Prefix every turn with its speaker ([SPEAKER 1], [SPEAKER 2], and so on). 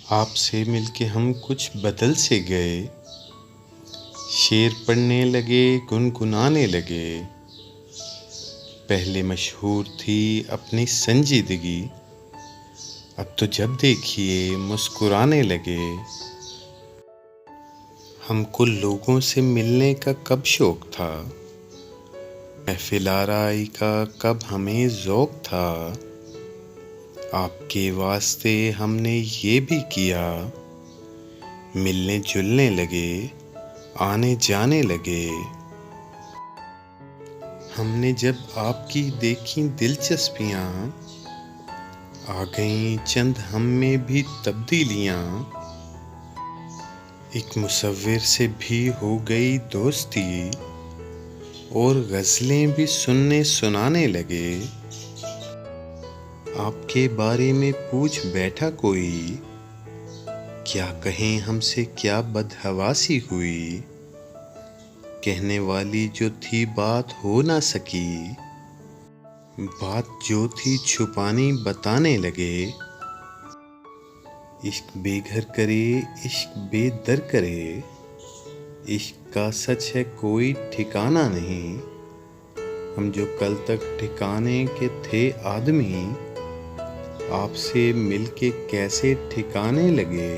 [SPEAKER 1] आपसे मिलके हम कुछ बदल से गए। शेर पढ़ने लगे, गुनगुनाने लगे। पहले मशहूर थी अपनी संजीदगी, अब तो जब देखिए मुस्कुराने लगे। हमको लोगों से मिलने का कब शौक था, महफिल आराई का कब हमें ज़ौक़ था। आपके वास्ते हमने ये भी किया, मिलने जुलने लगे, आने जाने लगे। हमने जब आपकी देखी दिलचस्पियाँ, आ गईं चंद हम में भी तब्दीलियाँ। एक मुसव्विर से भी हो गई दोस्ती, और गज़लें भी सुनने सुनाने लगे। आपके बारे में पूछ बैठा कोई, क्या कहें हमसे क्या बदहवासी हुई। कहने वाली जो थी बात हो ना सकी, बात जो थी छुपानी बताने लगे। इश्क बेघर करे, इश्क बेदर करे, इश्क का सच है कोई ठिकाना नहीं। हम जो कल तक ठिकाने के थे आदमी, आपसे मिलके कैसे ठिकाने लगे।